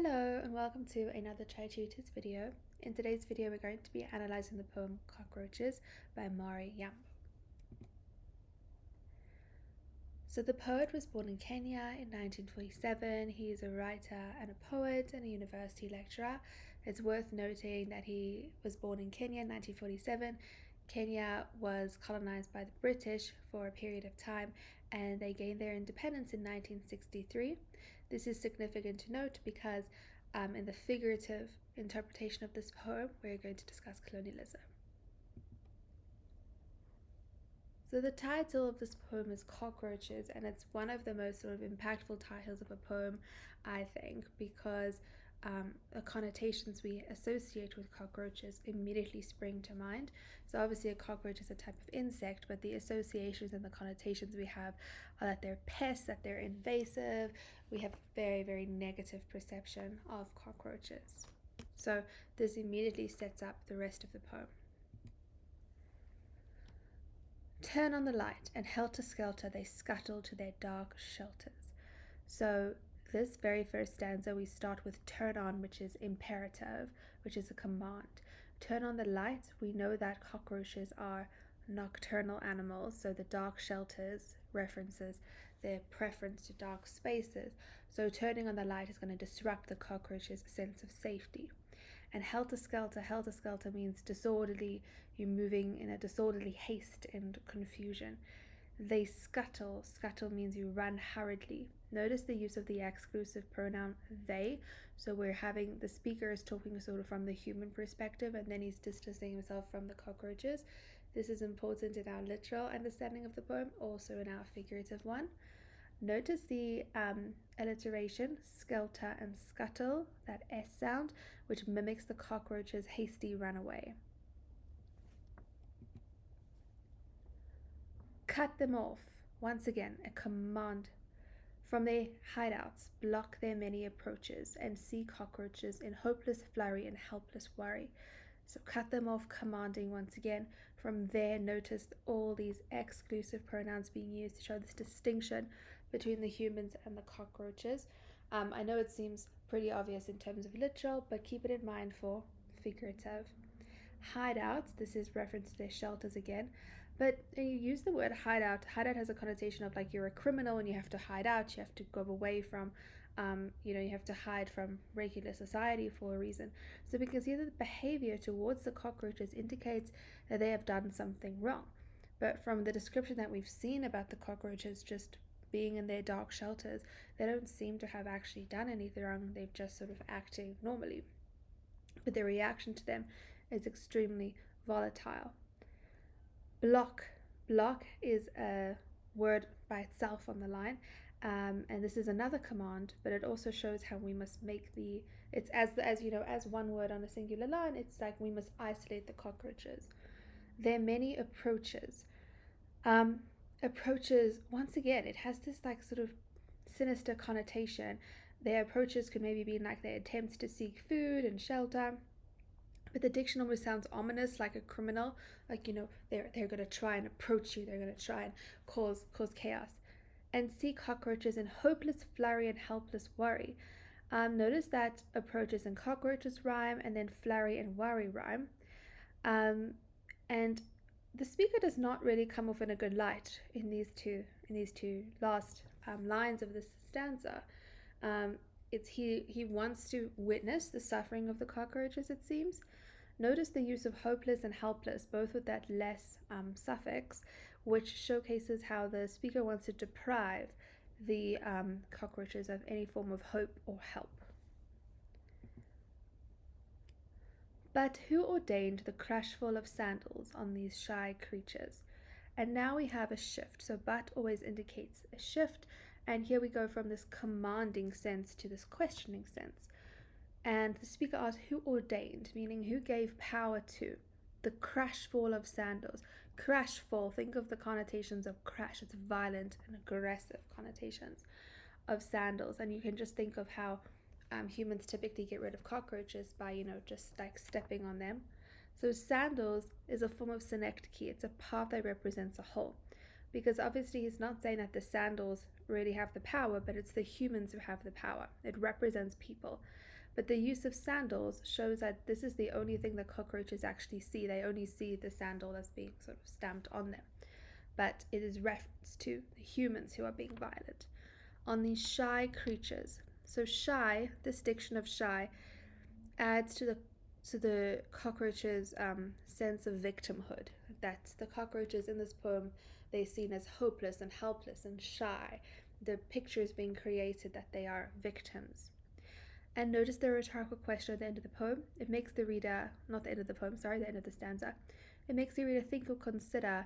Hello and welcome to another Tri-tutors video. In today's video we're going to be analysing the poem Cockroaches by Yambo. So the poet was born in Kenya in 1947. He is a writer and a poet and a university lecturer. It's worth noting that he was born in Kenya in 1947. Kenya was colonized by the British for a period of time and they gained their independence in 1963. This is significant to note because in the figurative interpretation of this poem, we're going to discuss colonialism. So the title of this poem is Cockroaches, and it's one of the most sort of impactful titles of a poem, I think, because the connotations we associate with cockroaches immediately spring to mind. So obviously a cockroach is a type of insect, but the associations and the connotations we have are that they're pests, that they're invasive. We have a very, very negative perception of cockroaches. So this immediately sets up the rest of the poem. Turn on the light, and helter-skelter they scuttle to their dark shelters. So this very first stanza we start with turn on, which is imperative, which is a command. Turn on the light. We know that cockroaches are nocturnal animals, so the dark shelters references their preference to dark spaces. So turning on the light is going to disrupt the cockroach's sense of safety. And helter-skelter means disorderly. You're moving in a disorderly haste and confusion. They scuttle means you run hurriedly. Notice the use of the exclusive pronoun they. So we're having the speaker is talking sort of from the human perspective, and then he's distancing himself from the cockroaches. This is important in our literal understanding of the poem, also in our figurative one. Notice the alliteration, skelter and scuttle, that S sound, which mimics the cockroach's hasty runaway. Cut them off. Once again, a command. From their hideouts, block their many approaches, and see cockroaches in hopeless flurry and helpless worry. So cut them off, commanding once again. From there, notice all these exclusive pronouns being used to show this distinction between the humans and the cockroaches. I know it seems pretty obvious in terms of literal, but keep it in mind for figurative. Hideouts, this is reference to their shelters again. But when you use the word hideout has a connotation of like you're a criminal and you have to hide out, you have to go away from, you have to hide from regular society for a reason. So we can see that the behavior towards the cockroaches indicates that they have done something wrong. But from the description that we've seen about the cockroaches just being in their dark shelters, they don't seem to have actually done anything wrong. They've just sort of acting normally. But the reaction to them is extremely volatile. Block is a word by itself on the line, and this is another command, but it also shows how we must make it's as one word on a singular line. It's like we must isolate the cockroaches. There are many approaches. Approaches, once again, it has this like sort of sinister connotation. Their approaches could maybe be like their attempts to seek food and shelter. But the diction almost sounds ominous, like a criminal, like, they're going to try and approach you. They're going to try and cause chaos. And see cockroaches in hopeless flurry and helpless worry. Notice that approaches and cockroaches rhyme, and then flurry and worry rhyme. And the speaker does not really come off in a good light in these two last lines of this stanza. He wants to witness the suffering of the cockroaches, it seems. Notice the use of hopeless and helpless, both with that less suffix, which showcases how the speaker wants to deprive the cockroaches of any form of hope or help. But who ordained the crashfall of sandals on these shy creatures? And now we have a shift. So but always indicates a shift. And here we go from this commanding sense to this questioning sense. And the speaker asks, who ordained, meaning who gave power to the crash fall of sandals? Crash fall, think of the connotations of crash. It's violent and aggressive connotations of sandals. And you can just think of how humans typically get rid of cockroaches by, just like stepping on them. So sandals is a form of synecdoche. It's a path that represents a whole. Because obviously he's not saying that the sandals really have the power, but it's the humans who have the power. It represents people. But the use of sandals shows that this is the only thing that cockroaches actually see. They only see the sandal as being sort of stamped on them. But it is reference to the humans who are being violent. On these shy creatures. So shy, this diction of shy, adds to the cockroaches' sense of victimhood. That the cockroaches in this poem, they're seen as hopeless and helpless and shy. The picture is being created that they are victims. And notice the rhetorical question at the end of the poem. It makes the reader, not the end of the poem, sorry, the end of the stanza. It makes the reader think or consider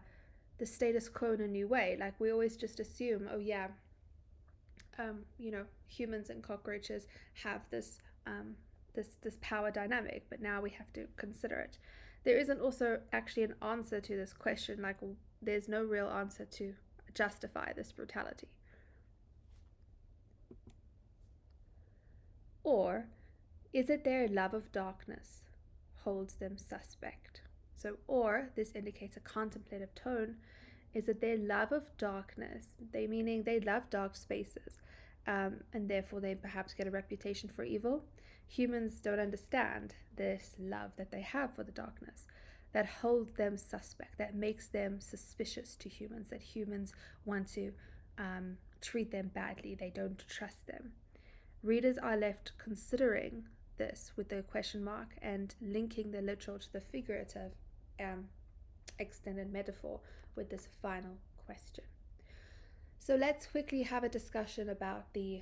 the status quo in a new way. Like we always just assume, oh yeah, humans and cockroaches have this power dynamic, but now we have to consider it. There isn't also actually an answer to this question. Like there's no real answer to justify this brutality. Or is it their love of darkness holds them suspect? So, or this indicates a contemplative tone. Is it their love of darkness? Meaning they love dark spaces, and therefore they perhaps get a reputation for evil. Humans don't understand this love that they have for the darkness that holds them suspect, that makes them suspicious to humans, that humans want to treat them badly, they don't trust them. Readers are left considering this with the question mark and linking the literal to the figurative extended metaphor with this final question. So let's quickly have a discussion about the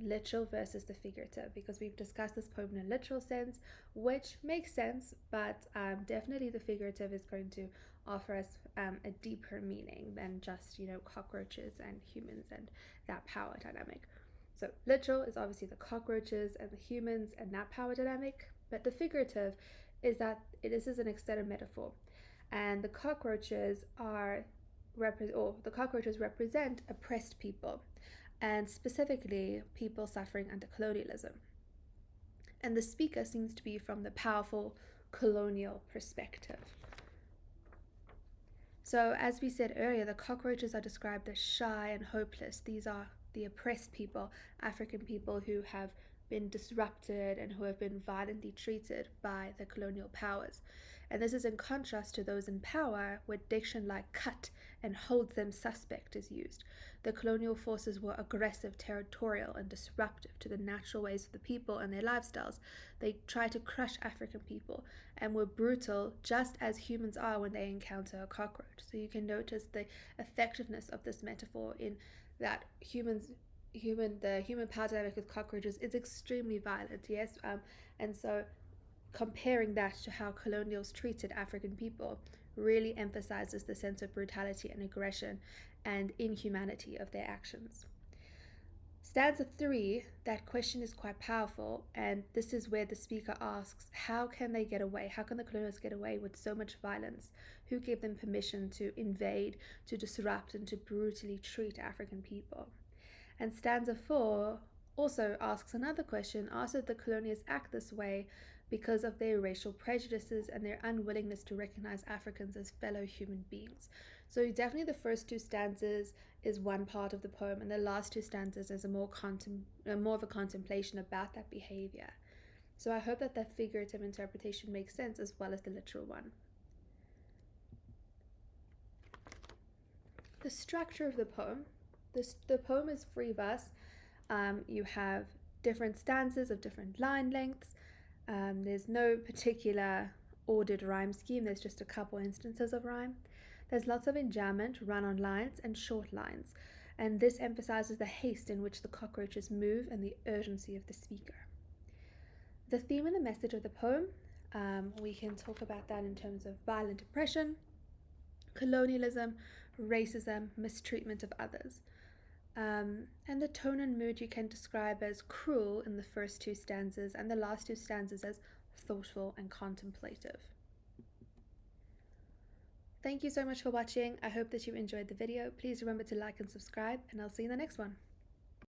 literal versus the figurative, because we've discussed this poem in a literal sense, which makes sense, but definitely the figurative is going to offer us a deeper meaning than just, cockroaches and humans and that power dynamic. So literal is obviously the cockroaches and the humans and that power dynamic, but the figurative is that this is an extended metaphor, and the cockroaches represent oppressed people, and specifically people suffering under colonialism. And the speaker seems to be from the powerful colonial perspective. So as we said earlier, the cockroaches are described as shy and hopeless. These are the oppressed people, African people who have been disrupted and who have been violently treated by the colonial powers. And this is in contrast to those in power, where diction like cut and holds them suspect is used. The colonial forces were aggressive, territorial, and disruptive to the natural ways of the people and their lifestyles. They tried to crush African people and were brutal, just as humans are when they encounter a cockroach. So you can notice the effectiveness of this metaphor in that the human power dynamic with cockroaches is extremely violent, yes, and so comparing that to how colonials treated African people really emphasizes the sense of brutality and aggression and inhumanity of their actions. Stanza 3, that question is quite powerful, and this is where the speaker asks, how can they get away? How can the colonials get away with so much violence? Who gave them permission to invade, to disrupt, and to brutally treat African people? And stanza 4 also asks another question, did the colonials act this way because of their racial prejudices and their unwillingness to recognize Africans as fellow human beings? So definitely the first two stanzas is one part of the poem, and the last two stanzas is more of a contemplation about that behavior. So I hope that that figurative interpretation makes sense as well as the literal one. The structure of the poem. The poem is free verse. You have different stanzas of different line lengths. There's no particular ordered rhyme scheme. There's just a couple instances of rhyme. There's lots of enjambment, run-on lines, and short lines, and this emphasizes the haste in which the cockroaches move and the urgency of the speaker. The theme and the message of the poem, we can talk about that in terms of violent oppression, colonialism, racism, mistreatment of others. And the tone and mood you can describe as cruel in the first two stanzas, and the last two stanzas as thoughtful and contemplative. Thank you so much for watching. I hope that you enjoyed the video. Please remember to like and subscribe, and I'll see you in the next one.